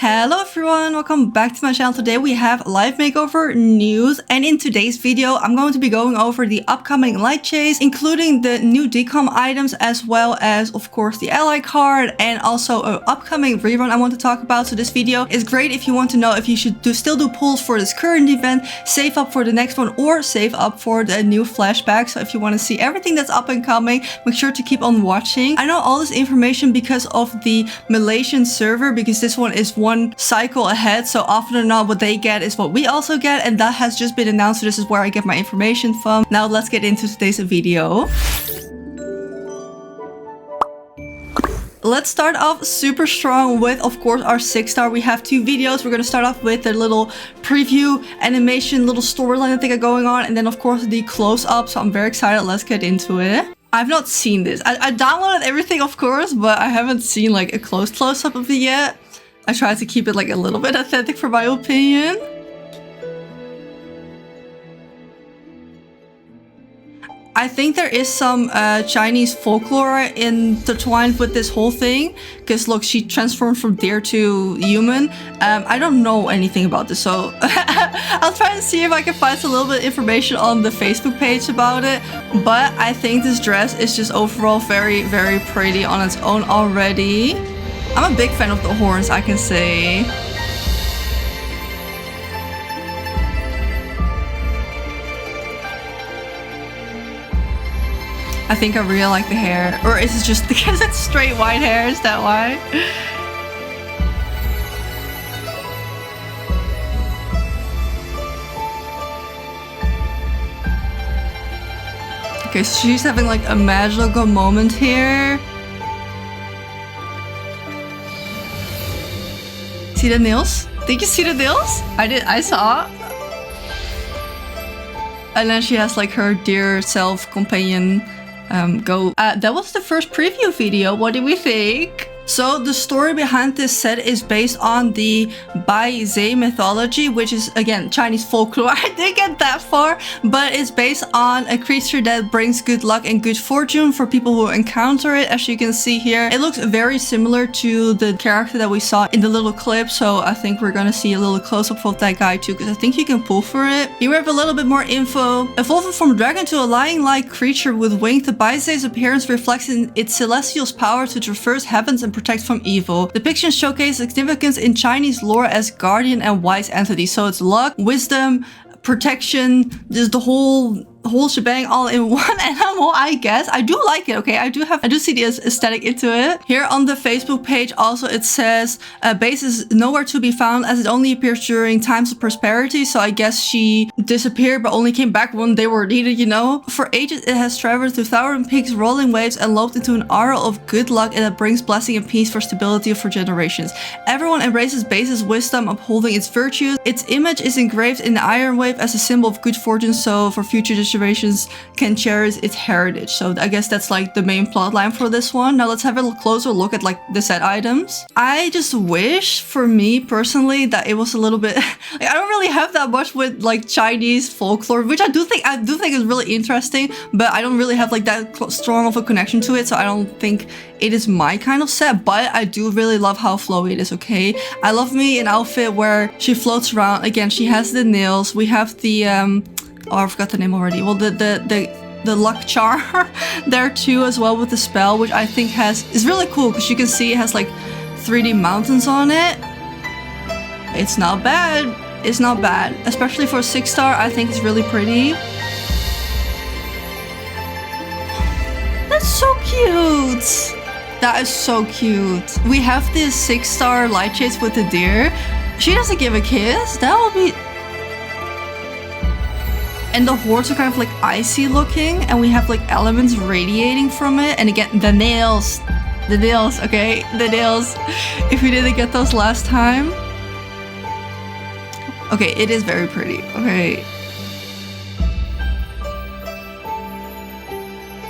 Hello everyone, welcome back to my channel. Today we have Life Makeover news, and in today's video I'm going to be going over the upcoming Lightchase, including the new Decom items as well as of course the ally card and also an upcoming rerun I want to talk about. So this video is great if you want to know if you should still do pulls for this current event, save up for the next one, or save up for the new flashback. So if you want to see everything that's up and coming, make sure to keep on watching. I know all this information because of the Malaysian server, because this one is one cycle ahead, so often or not what they get is what we also get, and that has just been announced, so this is where I get my information from. Now let's get into today's video. Let's start off super strong with, of course, our 6-star. We have two videos. We're going to start off with a little preview, animation, little storyline I think are going on, and then of course the close-up, so I'm very excited. Let's get into it. I've not seen this. I downloaded everything, of course, but I haven't seen like a close-up of it yet. I try to keep it like a little bit authentic for my opinion. I think there is some Chinese folklore intertwined with this whole thing, because look, she transformed from deer to human. I don't know anything about this, so I'll try and see if I can find a little bit of information on the Facebook page about it. But I think this dress is just overall very, very pretty on its own already. I'm a big fan of the horns, I can say. I think I really like the hair. Or is it just because it's straight white hair? Is that why? Okay, so she's having like a magical moment here. See the nails? Did you see the nails? I saw. And then she has like her dear self companion go. That was the first preview video. What do we think? So the story behind this set is based on the Bai Zhe mythology, which is again Chinese folklore. I didn't get that far, but it's based on a creature that brings good luck and good fortune for people who encounter it. As you can see here, it looks very similar to the character that we saw in the little clip, so I think we're gonna see a little close-up of that guy too, because I think you can pull for it. Here we have a little bit more info. Evolving from a dragon to a lion-like creature with wings, the Bai Zhe's appearance reflects in its celestial power to traverse heavens and protect from evil. Depictions showcase significance in Chinese lore as guardian and wise entity. So it's luck, wisdom, protection, just the whole shebang all in one animal, I guess. I do like it, okay? I do see the aesthetic into it. Here on the Facebook page also it says base is nowhere to be found as it only appears during times of prosperity. So I guess she disappeared but only came back when they were needed, you know? For ages it has traversed through towering peaks, rolling waves, and loped into an aura of good luck, and it brings blessing and peace for stability for generations. Everyone embraces Base's wisdom, upholding its virtues. Its image is engraved in the iron wave as a symbol of good fortune, so for future generations can cherish its heritage. So I guess that's like the main plot line for this one. Now let's have a closer look at like the set items. I just wish, for me personally, that it was a little bit like, I don't really have that much with like Chinese folklore, which I do think is really interesting, but I don't really have like that strong of a connection to it, so I don't think it is my kind of set. But I do really love how flowy it is, okay? I love me an outfit where she floats around. Again, she has the nails. We have the oh, I forgot the name already. Well, the luck charm there too, as well with the spell, which I think is really cool, because you can see it has like 3D mountains on it. It's not bad. It's not bad, especially for a 6-star. I think it's really pretty. That's so cute. That is so cute. We have this 6-star Lightchase with the deer. She doesn't give a kiss. That would be. And the horns are kind of like icy looking, and we have like elements radiating from it. And again, the nails, okay? The nails, if we didn't get those last time. Okay, it is very pretty, okay.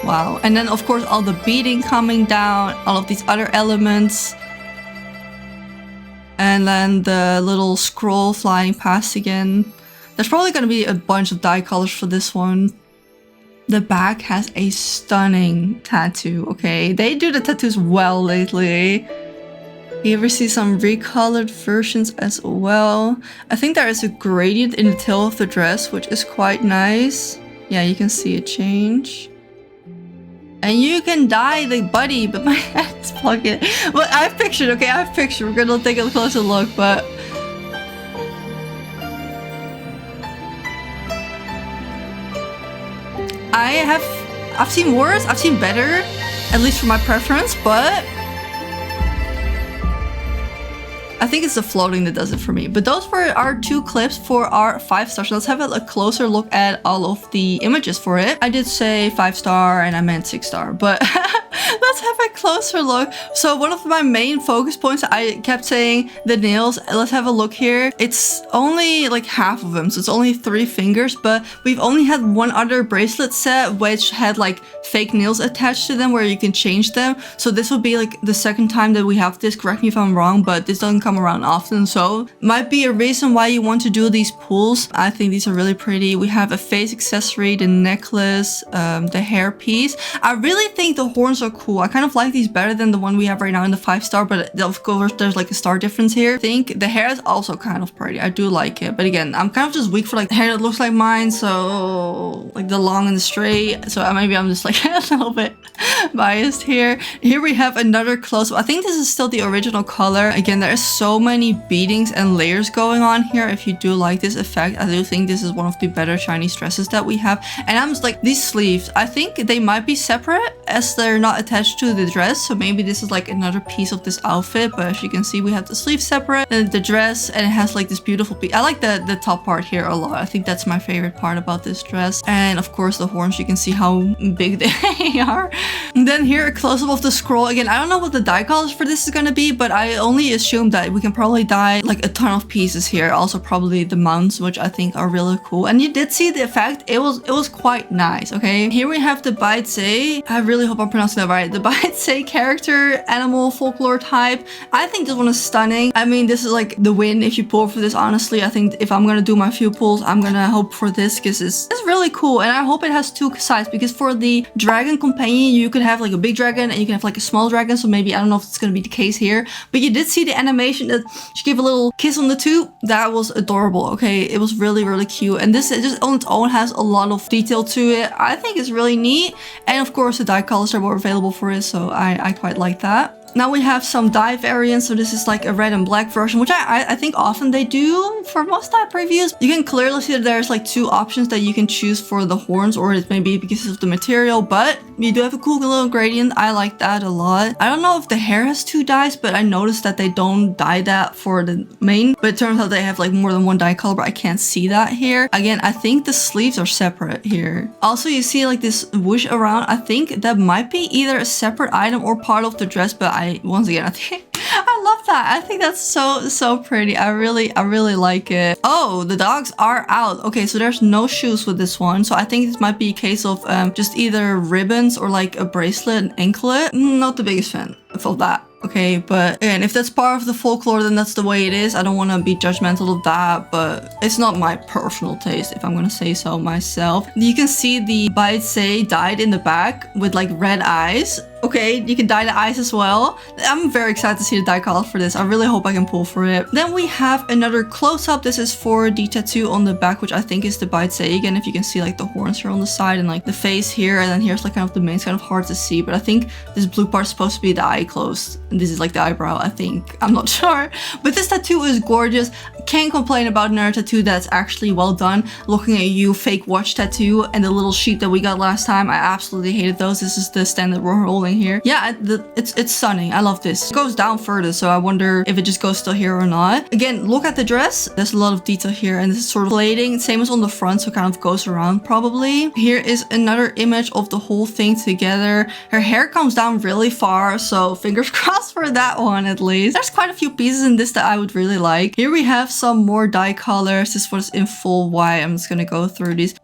Wow, and then of course all the beading coming down, all of these other elements. And then the little scroll flying past again. There's probably going to be a bunch of dye colors for this one. The back has a stunning tattoo, okay? They do the tattoos well lately. Here we see some recolored versions as well. I think there is a gradient in the tail of the dress, which is quite nice. Yeah, you can see it change. And you can dye the body, but my hand's plugged. But I've pictured, okay, I've pictured. We're gonna take a closer look, but... I've seen worse, I've seen better, at least for my preference, but I think it's the floating that does it for me. But those were our 2 clips for our 5 stars. So let's have a closer look at all of the images for it. I did say 5 star and I meant 6 star, but let's have a closer look. So one of my main focus points, I kept saying the nails. Let's have a look here. It's only like half of them, so it's only 3 fingers, but we've only had one other bracelet set which had like fake nails attached to them where you can change them. So this would be like the second time that we have this. Correct me if I'm wrong, but this doesn't come around often, so might be a reason why you want to do these pulls. I think these are really pretty. We have a face accessory, the necklace, the hair piece. I really think the horns are cool. I kind of like these better than the one we have right now in the 5 star, but of course there's like a star difference here. I think the hair is also kind of pretty. I do like it, but again, I'm kind of just weak for like hair that looks like mine, so like the long and the straight, so maybe I'm just like a little bit biased here. Here we have another close-up. I think this is still the original color. Again, there is so many beadings and layers going on here. If you do like this effect, I do think this is one of the better Chinese dresses that we have. And I'm just like, these sleeves, I think they might be separate as they're not attached to the dress, so maybe this is like another piece of this outfit. But as you can see, we have the sleeves separate and the dress, and it has like this beautiful piece. I like the top part here a lot. I think that's my favorite part about this dress. And of course the horns, you can see how big they are. And then here a close-up of the scroll. Again, I don't know what the dye colors for this is gonna be, but I only assume that we can probably dye like a ton of pieces here. Also probably the mounts, which I think are really cool. And you did see the effect. It was quite nice. Okay, here we have the Baitse. I really hope I'm pronouncing that right. The Baitse character, animal, folklore type. I think this one is stunning. I mean, this is like the win if you pull for this. Honestly, I think if I'm gonna do my few pulls, I'm gonna hope for this because it's really cool. And I hope it has 2 sides, because for the dragon companion, you could have like a big dragon and you can have like a small dragon. So maybe, I don't know if it's gonna be the case here, but you did see the animation that she gave a little kiss on the tube. That was adorable. Okay, it was really, really cute. And this just on its own has a lot of detail to it. I think it's really neat. And of course the dye colors are more available for it, so I quite like that. Now we have some dye variants. So this is like a red and black version, which I think often they do for most dye previews. You can clearly see that there's like 2 options that you can choose for the horns, or it may be because of the material, but you do have a cool little gradient. I like that a lot. I don't know if the hair has 2 dyes, but I noticed that they don't dye that for the main, but it turns out they have like more than 1 dye color, but I can't see that here. Again, I think the sleeves are separate here. Also, you see like this whoosh around. I think that might be either a separate item or part of the dress, but once again, I think I love that. I think that's so pretty. I really like it. Oh, the dogs are out. Okay, so there's no shoes with this one. So I think this might be a case of just either ribbons or like a bracelet and anklet. Not the biggest fan of that. Okay, but again, if that's part of the folklore, then that's the way it is. I don't want to be judgmental of that, but it's not my personal taste, if I'm gonna say so myself. You can see the Baitse dyed in the back with like red eyes. Okay, you can dye the eyes as well. I'm very excited to see the dye color for this. I really hope I can pull for it. Then we have another close-up. This is for the tattoo on the back, which I think is the Baitse. Again, if you can see like the horns here on the side and like the face here, and then here's like kind of the mane. It's kind of hard to see, but I think this blue part is supposed to be the eye closed. And this is like the eyebrow, I think. I'm not sure. But this tattoo is gorgeous. Can't complain about another tattoo that's actually well done. Looking at you, fake watch tattoo, and the little sheep that we got last time. I absolutely hated those. This is the stand that we're holding here. Yeah, it's stunning. I love this. It goes down further, so I wonder if it just goes still here or not. Again, look at the dress. There's a lot of detail here, and this is sort of plating, same as on the front, so kind of goes around probably. Here is another image of the whole thing together. Her hair comes down really far, so fingers crossed for that one at least. There's quite a few pieces in this that I would really like. Here we have some more dye colors. This was in full white. I'm just gonna go through these.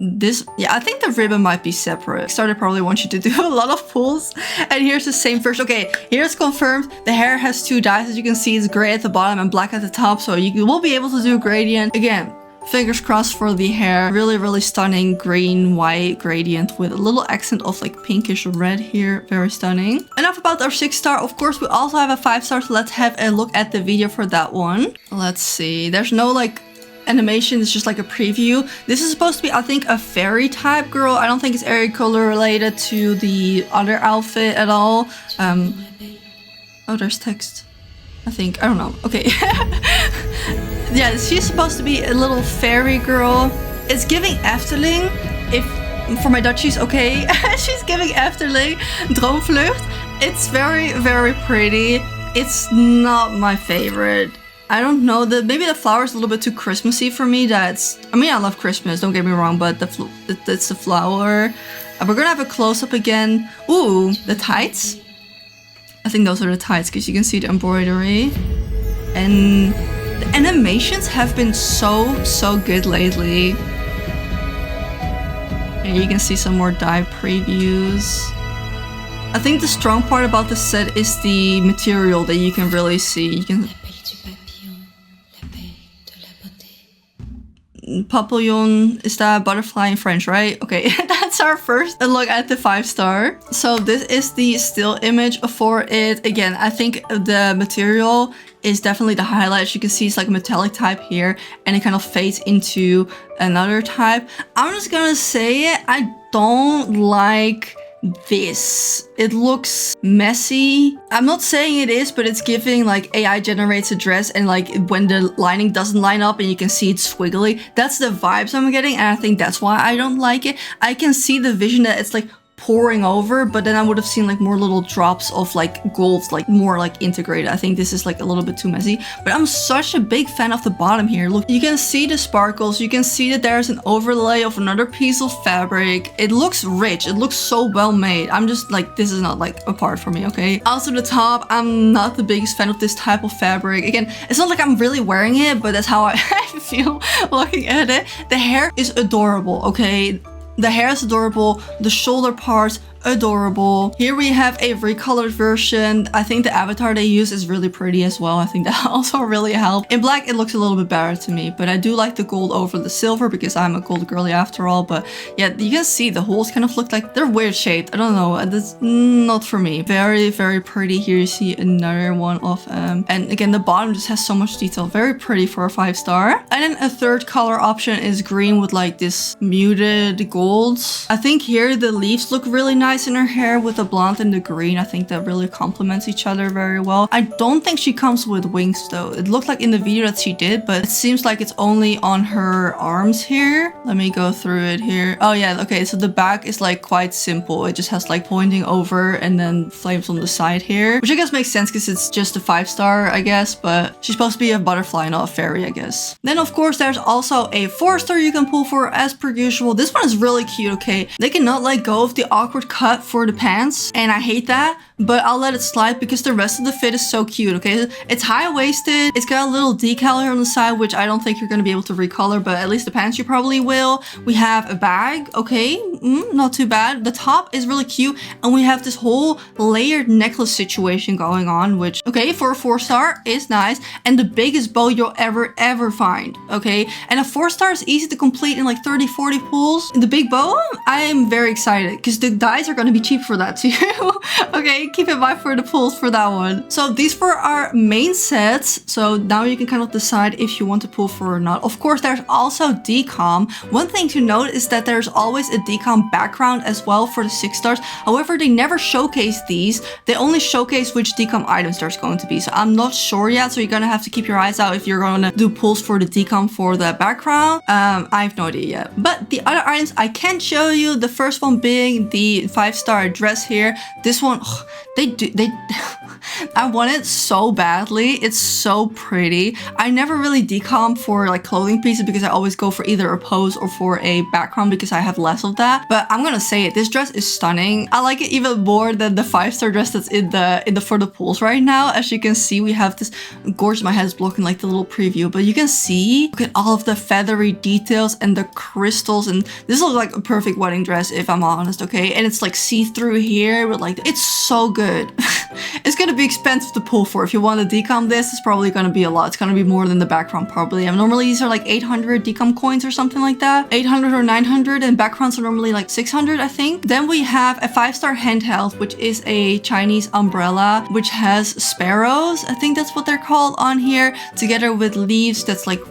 Yeah, I think the ribbon might be separate. Starter probably wants you to do a lot of pulls. And here's the same version. Okay, here's confirmed. The hair has 2 dyes. As you can see, it's gray at the bottom and black at the top, so you will be able to do a gradient. Again, Fingers crossed for the hair. Really, really stunning green, white gradient with a little accent of like pinkish red here. Very stunning. Enough about our 6-star. Of course, we also have a 5-star, so let's have a look at the video for that one. Let's see. There's no like animation, it's just like a preview. This is supposed to be, I think, a fairy type girl. I don't think it's area color related to the other outfit at all. Oh, there's text. I think, I don't know. Okay. Yeah, she's supposed to be a little fairy girl. It's giving Efteling. If for my Dutchies, okay. She's giving Efteling Droomvlucht. It's very, very pretty. It's not my favorite. I don't know, maybe the flower is a little bit too Christmassy for me. I mean, I love Christmas, don't get me wrong, but it's the flower. We're gonna have a close-up again. Ooh, the tights. I think those are the tights because you can see the embroidery. And the animations have been so good lately. And you can see some more dye previews. I think the strong part about the set is the material that you can really see. You can... Papillon, is that butterfly in French, right? Okay, that's our first look at the 5-star. So this is the still image for it. Again, I think the material is definitely the highlight. As you can see, it's like a metallic type here, and it kind of fades into another type. I'm just gonna say it, I don't like this. It looks messy. I'm not saying it is, but it's giving like AI generates a dress, and like when the lining doesn't line up and you can see it's squiggly. That's the vibes I'm getting, and I think that's why I don't like it. I can see the vision that it's like pouring over, but then I would have seen like more little drops of like gold, like more like integrated. I think this is like a little bit too messy, but I'm such a big fan of the bottom here. Look, you can see the sparkles. You can see that there's an overlay of another piece of fabric. It looks rich. It looks so well made. I'm just like, this is not like a part for me, okay? Also the top, I'm not the biggest fan of this type of fabric. Again, it's not like I'm really wearing it, but that's how I feel looking at it. The hair is adorable, okay? The hair is adorable, the shoulder parts, adorable. Here we have a recolored version. I think the avatar they use is really pretty as well. I think that also really helped. In black, it looks a little bit better to me, but I do like the gold over the silver because I'm a gold girly after all. But yeah, you can see the holes kind of look like they're weird shaped. I don't know. That's not for me. Very, very pretty. Here you see another one of and again, the bottom just has so much detail. Very pretty for a 5-star. And then a third color option is green with like this muted golds. I think here the leaves look really nice in her hair with the blonde and the green. I think that really complements each other very well. I don't think she comes with wings though. It looked like in the video that she did, but it seems like it's only on her arms here. Let me go through it here. Oh yeah, okay, so the back is like quite simple. It just has like pointing over and then flames on the side here, which I guess makes sense because it's just a 5-star, I guess, but she's supposed to be a butterfly, not a fairy, I guess. Then of course there's also a 4-star you can pull for as per usual. This one is really cute, okay? They cannot let go of the awkward cut for the pants, and I hate that, but I'll let it slide because the rest of the fit is so cute, okay? It's high-waisted. It's got a little decal here on the side, which I don't think you're going to be able to recolor, but at least the pants you probably will. We have a bag, okay? Not too bad. The top is really cute, and we have this whole layered necklace situation going on, which, okay, for a 4-star is nice, and the biggest bow you'll ever find, okay? And a 4-star is easy to complete in like 30-40 pulls. The big bow, I am very excited because the dyes are going to be cheap for that too. Okay, keep in mind for the pulls for that one. So these were our main sets. So now you can kind of decide if you want to pull for or not. Of course, there's also decom. One thing to note is that there's always a decom background as well for the 6-stars. However, they never showcase these. They only showcase which decom items there's going to be. So I'm not sure yet. So you're going to have to keep your eyes out if you're going to do pulls for the decom for the background. I have no idea yet. But the other items I can show you. The first one being the 5-star dress here. This one, I want it so badly. It's so pretty. I never really decom for like clothing pieces because I always go for either a pose or for a background because I have less of that. But I'm gonna say it, this dress is stunning. I like it even more than the 5-star dress that's in the for the pools right now. As you can see, we have this gorgeous, my head is blocking like the little preview, but you can see, look at all of the feathery details and the crystals, and this looks like a perfect wedding dress if I'm honest, okay? And it's like see-through here with like, it's so so good. It's gonna be expensive to pull for. If you want to decom this, it's probably gonna be a lot. It's gonna be more than the background probably. And normally these are like 800 decom coins or something like that. 800 or 900, and backgrounds are normally like 600, I think. Then we have a 5-star handheld, which is a Chinese umbrella, which has sparrows. I think that's what they're called on here, together with leaves that's like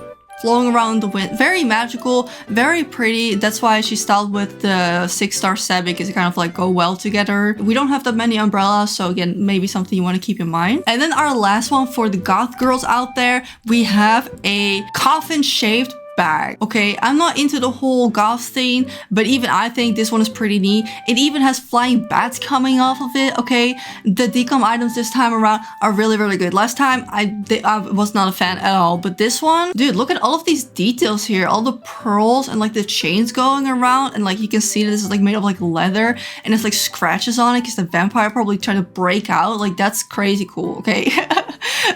flowing around the wind. Very magical, very pretty. That's why she styled with the 6-star set, because it kind of like go well together. We don't have that many umbrellas, so again, maybe something you want to keep in mind. And then our last one for the goth girls out there, we have a coffin shaped bag. Okay, I'm not into the whole goth thing, but even I think this one is pretty neat. It even has flying bats coming off of it. Okay, the decom items this time around are really good. Last time I was not a fan at all, but this one, dude, look at all of these details here, all the pearls and like the chains going around, and like you can see that this is like made of like leather, and it's like scratches on it because the vampire probably tried to break out. Like, that's crazy cool. Okay.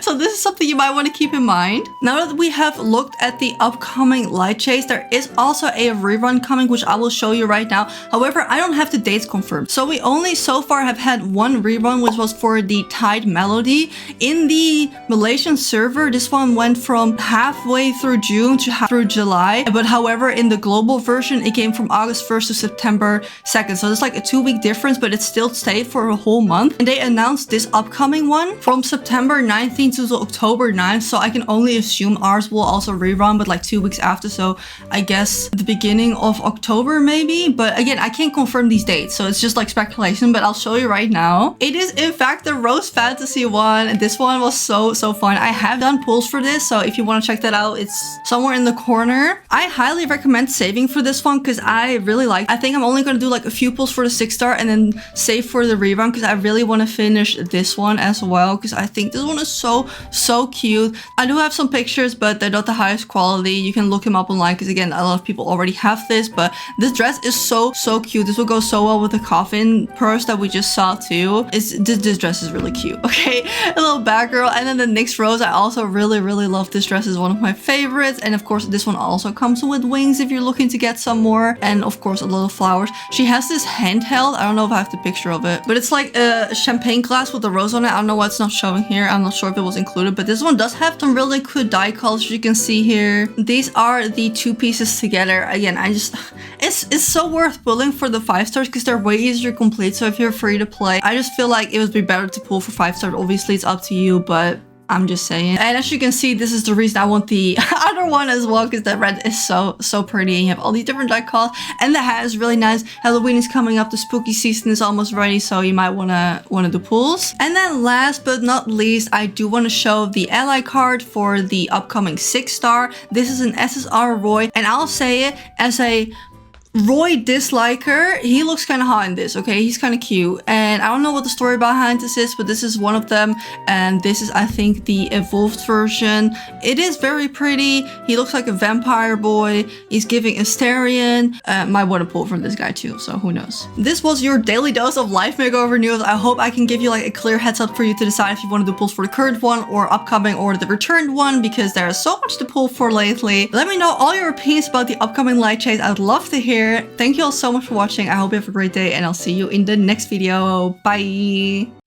So this is something you might want to keep in mind. Now that we have looked at the upcoming Lightchase, there is also a rerun coming, which I will show you right now. However, I don't have the dates confirmed. So we only so far have had one rerun, which was for the Tide Melody. In the Malaysian server, this one went from halfway through June to through July. But however, in the global version, it came from August 1st to September 2nd. So it's like a 2-week difference, but it still stayed for a whole month. And they announced this upcoming one from September 19th to October 9th. So I can only assume ours will also rerun, but like 2 weeks after. So I guess the beginning of October maybe. But again, I can't confirm these dates, so it's just like speculation, but I'll show you right now. It is in fact the Rose Fantasy one, and this one was so fun. I have done pulls for this, so if you want to check that out, it's somewhere in the corner. I highly recommend saving for this one because I really like. I think I'm only going to do like a few pulls for the 6-star and then save for the rerun, because I really want to finish this one as well, because I think this one is so cute. I do have some pictures, but they're not the highest quality. You can look them up online, because again, a lot of people already have this, but this dress is so cute. This will go so well with the coffin purse that we just saw too. This dress is really cute. Okay, a little bad girl. And then the NYX Rose, I also really love this dress. Is one of my favorites. And of course, this one also comes with wings if you're looking to get some more, and of course a lot of flowers. She has this handheld. I don't know if I have the picture of it, but it's like a champagne glass with a rose on it. I don't know why it's not showing here. I'm not sure if it was included, but this one does have some really good dye colors you can see here. These are the 2 pieces together. Again, it's so worth pulling for the 5 stars because they're way easier to complete. So if you're free to play, I just feel like it would be better to pull for 5 stars. Obviously, it's up to you, but I'm just saying. And as you can see, this is the reason I want the other one as well, because the red is so pretty, and you have all these different dye colors, and the hat is really nice. Halloween is coming up, the spooky season is almost ready, so you might wanna do pulls. And then last but not least, I do want to show the ally card for the upcoming 6-star. This is an SSR Roy, and I'll say it as a Roy disliker, he looks kind of hot in this. Okay, he's kind of cute, and I don't know what the story behind this is, but this is one of them, and this is, I think, the evolved version. It is very pretty. He looks like a vampire boy. He's giving Asterion. Might want to pull from this guy too, so who knows. This was your daily dose of Life Makeover news. I hope I can give you like a clear heads up for you to decide if you want to do pulls for the current one or upcoming or the returned one, because there is so much to pull for lately. Let me know all your opinions about the upcoming Lightchase. I'd love to hear. Thank you all so much for watching. I hope you have a great day, and I'll see you in the next video. Bye!